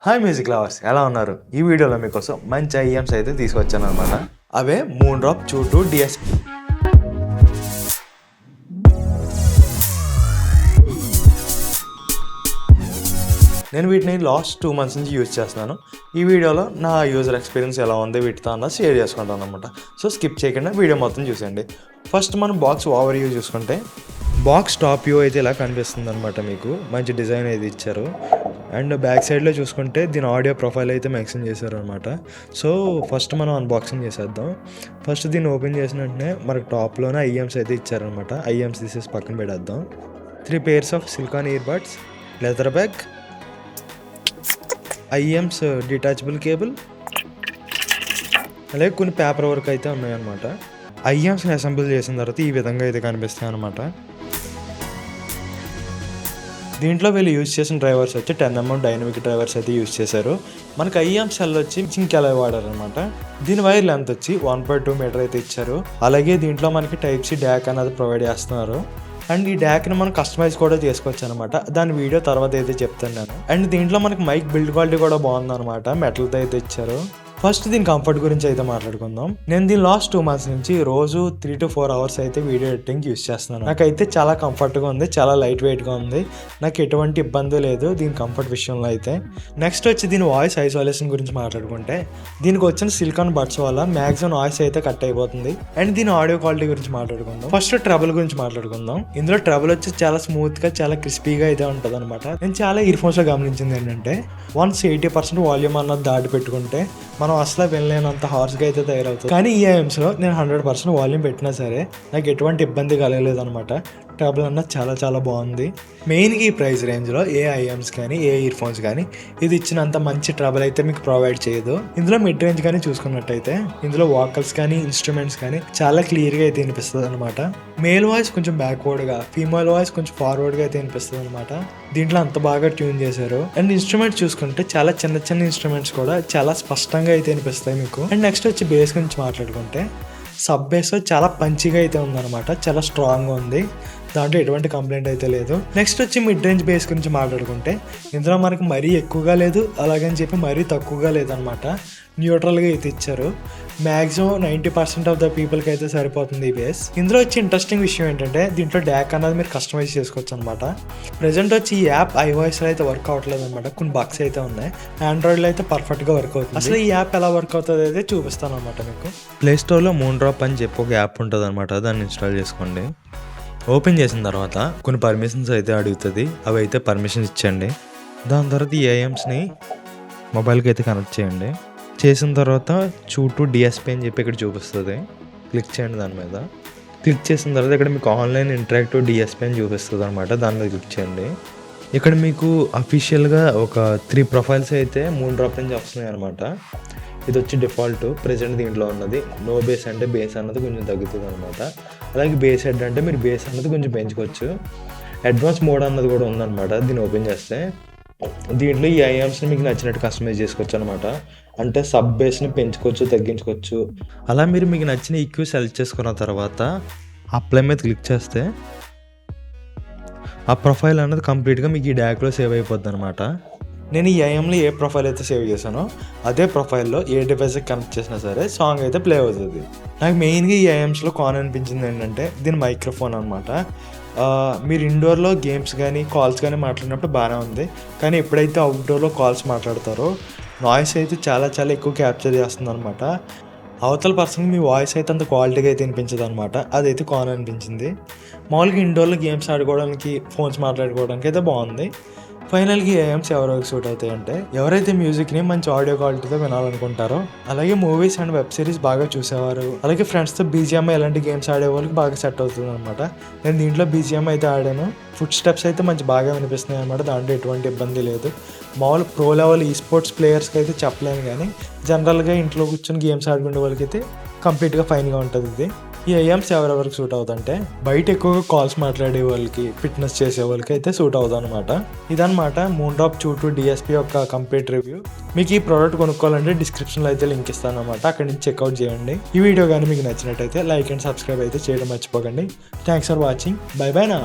Hi music lovers ఎలా ఉన్నారు? ఈ వీడియోలో మీకోసం మంచి ఐఎమ్స్ అయితే తీసుకొచ్చాను అనమాట. అవే మూన్ డ్రాప్ చూటు డిఎస్పి. నేను వీటిని లాస్ట్ 2 months నుంచి యూజ్ చేస్తున్నాను. ఈ వీడియోలో నా యూజర్ ఎక్స్పీరియన్స్ ఎలా ఉంది వీటితో అన్న షేర్ చేసుకుంటాను అనమాట. సో స్కిప్ చేయకుండా వీడియో మొత్తం చూసేయండి. ఫస్ట్ మనం బాక్స్ ఓవర్ వ్యూ చూసుకుంటే బాక్స్ టాప్ వ్యూ అయితే ఇలా కనిపిస్తుంది అనమాట. మీకు మంచి డిజైన్ అయితే ఇచ్చారు. అండ్ బ్యాక్ సైడ్లో చూసుకుంటే దీని ఆడియో ప్రొఫైల్ అయితే మెన్షన్ చేశారు అనమాట. సో ఫస్ట్ మనం అన్బాక్సింగ్ చేసేద్దాం. ఫస్ట్ దీన్ని ఓపెన్ చేసిన వెంటనే మనకు టాప్లోనే ఐఎమ్స్ అయితే ఇచ్చారనమాట. ఐఎమ్స్ తీసేసి పక్కన పెడేద్దాం. 3 pairs of silicon ear buds, leather bag, IIMs detachable cable, అలాగే కొన్ని పేపర్ వర్క్ అయితే ఉన్నాయన్నమాట. ఐఎమ్స్ని అసెంబుల్ చేసిన తర్వాత ఈ విధంగా అయితే కనిపిస్తాయి అనమాట. దీంట్లో వీళ్ళు యూజ్ చేసిన డ్రైవర్స్ వచ్చి 10mm డైనమిక్ డ్రైవర్స్ అయితే యూజ్ చేశారు. మనకి ఐఎమ్ సెల్ వచ్చి జింక్ అలా వాడారనమాట. దీని వైర్ లెంత్ వచ్చి 1.2 మీటర్ అయితే ఇచ్చారు. అలాగే దీంట్లో మనకి టైప్-C డ్యాక్ అనేది ప్రొవైడ్ చేస్తున్నారు. అండ్ ఈ డ్యాక్ని మనం కస్టమైజ్ కూడా చేసుకోవచ్చు అనమాట. దాని వీడియో తర్వాత అయితే చెప్తాను నేను. అండ్ దీంట్లో మనకి మైక్ బిల్డ్ క్వాలిటీ కూడా బాగుందన్నమాట. మెటల్తో అయితే ఇచ్చారు. ఫస్ట్ దీని కంఫర్ట్ గురించి అయితే మాట్లాడుకుందాం. నేను దీని లాస్ట్ 2 months నుంచి రోజు 3 to 4 hours అయితే వీడియో ఎడిటింగ్ యూస్ చేస్తున్నాను. నాకైతే చాలా కంఫర్ట్గా ఉంది, చాలా లైట్ వెయిట్గా ఉంది. నాకు ఎటువంటి ఇబ్బంది లేదు దీని కంఫర్ట్ విషయంలో అయితే. నెక్స్ట్ వచ్చి దీని వాయిస్ ఐసోలేషన్ గురించి మాట్లాడుకుంటే దీనికి వచ్చిన సిలికాన్ బడ్స్ వల్ల మ్యాక్సిమం వాయిస్ అయితే కట్ అయిపోతుంది. అండ్ దీని ఆడియో క్వాలిటీ గురించి మాట్లాడుకుందాం. ఫస్ట్ ట్రబుల్ గురించి మాట్లాడుకుందాం. ఇందులో ట్రబుల్ వచ్చి చాలా స్మూత్గా, చాలా క్రిస్పీగా అయితే ఉంటుంది అనమాట. నేను చాలా ఇయర్ ఫోన్స్లో గమనించింది ఏంటంటే వన్స్ 80% వాల్యూమ్ అన్నది దాటి పెట్టుకుంటే మనం అసలు వెళ్ళలేనంత హార్స్గా అయితే తయారవుతుంది. కానీ ఈ ఐఎమ్స్లో నేను 100% వాల్యూమ్ పెట్టినా సరే నాకు ఎటువంటి ఇబ్బంది కలగలేదు అనమాట. ట్రబుల్ అన్నది చాలా చాలా బాగుంది. మెయిన్గా ఈ ప్రైస్ రేంజ్లో ఏ ఐఎమ్స్ కానీ ఏ ఇయర్ ఫోన్స్ కానీ ఇది ఇచ్చినంత మంచి ట్రబుల్ అయితే మీకు ప్రొవైడ్ చేయదు. ఇందులో మిడ్ రేంజ్ కానీ చూసుకున్నట్టయితే ఇందులో వాకల్స్ కానీ ఇన్స్ట్రుమెంట్స్ కానీ చాలా క్లియర్గా అయితే వినిపిస్తుంది అనమాట. మేల్ వాయిస్ కొంచెం బ్యాక్వర్డ్గా, ఫీమేల్ వాయిస్ కొంచెం ఫార్వర్డ్గా అయితే వినిపిస్తుంది అనమాట. దీంట్లో అంత బాగా ట్యూన్ చేశారు. అండ్ ఇన్స్ట్రుమెంట్స్ చూసుకుంటే చాలా చిన్న చిన్న ఇన్స్ట్రుమెంట్స్ కూడా చాలా స్పష్టంగా అయితే వినిపిస్తాయి మీకు. అండ్ నెక్స్ట్ వచ్చి బేస్ గురించి మాట్లాడుకుంటే సబ్ బేస్ చాలా పంచిగా అయితే ఉందన్నమాట. చాలా స్ట్రాంగ్గా ఉంది. దాంట్లో ఎటువంటి కంప్లైంట్ అయితే లేదు. నెక్స్ట్ వచ్చి మిడ్ రేంజ్ బేస్ గురించి మాట్లాడుకుంటే ఇందులో మనకి మరీ ఎక్కువగా లేదు, అలాగని చెప్పి మరీ తక్కువగా లేదనమాట. న్యూట్రల్గా అయితే ఇచ్చారు. మ్యాక్సిమం 90% ఆఫ్ ద పీపుల్కి అయితే సరిపోతుంది ఈ బేస్. ఇందులో వచ్చి ఇంట్రెస్టింగ్ విషయం ఏంటంటే దీంట్లో డ్యాక్ అనేది మీరు కస్టమైజ్ చేసుకోవచ్చు అనమాట. ప్రెజెంట్ వచ్చి ఈ యాప్ iOSలో అయితే వర్క్ అవ్వట్లేదు అనమాట. కొన్ని బగ్స్ అయితే ఉన్నాయి. ఆండ్రాయిడ్లో అయితే పర్ఫెక్ట్గా వర్క్ అవుతుంది. అసలు ఈ యాప్ ఎలా వర్క్ అవుతుంది అయితే చూపిస్తాను అనమాట మీకు. ప్లేస్టోర్లో మూన్ డ్రాప్ అని చెప్పి ఒక యాప్ ఉంటుంది అనమాట. దాన్ని ఇన్స్టాల్ చేసుకోండి. ఓపెన్ చేసిన తర్వాత కొన్ని పర్మిషన్స్ అయితే అడుగుతుంది. అవి అయితే పర్మిషన్స్ ఇచ్చండి. దాని తర్వాత ఈ ఐఎమ్స్ని మొబైల్కి అయితే కనెక్ట్ చేయండి. చేసిన తర్వాత చూటు డిఎస్పీ అని చెప్పి ఇక్కడ చూపిస్తుంది. క్లిక్ చేయండి. దాని మీద క్లిక్ చేసిన తర్వాత ఇక్కడ మీకు ఆన్లైన్ ఇంటరాక్టివ్ డిఎస్పీ అని చూపిస్తుంది అనమాట. దాని మీద క్లిక్ చేయండి. ఇక్కడ మీకు అఫీషియల్గా ఒక 3 profiles అయితే మూన్ డ్రాప్ నుంచి వస్తున్నాయి అనమాట. ఇది వచ్చి డిఫాల్ట్ ప్రెజెంట్ దీంట్లో ఉన్నది. నో బేస్ అంటే బేస్ అన్నది కొంచెం తగ్గుతుంది అనమాట. అలాగే బేస్ హెడ్ అంటే మీరు బేస్ అన్నది కొంచెం పెంచుకోవచ్చు. అడ్వాన్స్ మోడ్ అన్నది కూడా ఉందన్నమాట. దీన్ని ఓపెన్ చేస్తే దీంట్లో ఈ ఐఎమ్స్ని మీకు నచ్చినట్టు కస్టమైజ్ చేసుకోవచ్చు అనమాట. అంటే సబ్ బేస్ని పెంచుకోవచ్చు, తగ్గించుకోవచ్చు. అలా మీరు మీకు నచ్చిన ఈక్యూ సెలెక్ట్ చేసుకున్న తర్వాత అప్లై మీద క్లిక్ చేస్తే ఆ ప్రొఫైల్ అన్నది కంప్లీట్గా మీకు ఈ డ్యాక్లో సేవ్ అయిపోద్ది అనమాట. నేను ఈ ఐఎంలో ఏ ప్రొఫైల్ అయితే సేవ్ చేశానో అదే ప్రొఫైల్లో ఏ డివైస్కి కనెక్ట్ చేసినా సరే సాంగ్ అయితే ప్లే అవుతుంది. నాకు మెయిన్గా ఈ ఐఎమ్స్లో కాన్ అనిపించింది ఏంటంటే దీని మైక్రోఫోన్ అనమాట. మీరు ఇండోర్లో గేమ్స్ కానీ కాల్స్ కానీ మాట్లాడినప్పుడు బాగానే ఉంది. కానీ ఎప్పుడైతే అవుట్డోర్లో కాల్స్ మాట్లాడతారో నాయిస్ అయితే చాలా చాలా ఎక్కువ క్యాప్చర్ చేస్తుంది అనమాట. అవతల పర్సన్కి మీ వాయిస్ అయితే అంత క్వాలిటీగా అయితే వినిపించదు అనమాట. అదైతే కాన్ అనిపించింది. మామూలుగా ఇండోర్లో గేమ్స్ ఆడుకోవడానికి, ఫోన్స్ మాట్లాడుకోవడానికి అయితే బాగుంది. ఫైనల్గా ఐఎమ్స్ ఎవరికి సూట్ అవుతాయి అంటే ఎవరైతే మ్యూజిక్ని మంచి ఆడియో క్వాలిటీతో వినాలనుకుంటారో, అలాగే మూవీస్ అండ్ వెబ్ సిరీస్ బాగా చూసేవారు, అలాగే ఫ్రెండ్స్తో బీజిఎం ఇలాంటి గేమ్స్ ఆడే వాళ్ళకి బాగా సెట్ అవుతుంది అనమాట. నేను దీంట్లో బీజిఎం అయితే ఆడాను. ఫుట్ స్టెప్స్ అయితే మంచి బాగా వినిపిస్తున్నాయి అనమాట. దాంట్లో ఎటువంటి ఇబ్బంది లేదు. మామూలు ప్రో లెవెల్ ఈ స్పోర్ట్స్ ప్లేయర్స్కి అయితే చెప్పలేను, కానీ జనరల్గా ఇంట్లో కూర్చొని గేమ్స్ ఆడుకునే వాళ్ళకి అయితే కంప్లీట్గా ఫైన్గా ఉంటుంది ఇది. ఈ ఐఎమ్స్ ఎవరెవరికి సూట్ అవుతుందంటే బయట ఎక్కువగా కాల్స్ మాట్లాడే వాళ్ళకి, ఫిట్నెస్ చేసే వాళ్ళకి అయితే సూట్ అవుతుంది అనమాట. ఇదనమాట మూన్ డ్రాప్ చూటు డిఎస్పీ యొక్క కంప్లీట్ రివ్యూ. మీకు ఈ ప్రోడక్ట్ కొనుక్కోవాలంటే డిస్క్రిప్షన్లో అయితే లింక్ ఇస్తాను అనమాట. అక్కడి నుంచి చెక్అవుట్ చేయండి. ఈ వీడియో కానీ మీకు నచ్చినట్టయితే లైక్ అండ్ సబ్స్క్రైబ్ అయితే చేయడం మర్చిపోకండి. Thanks for watching. By by నా.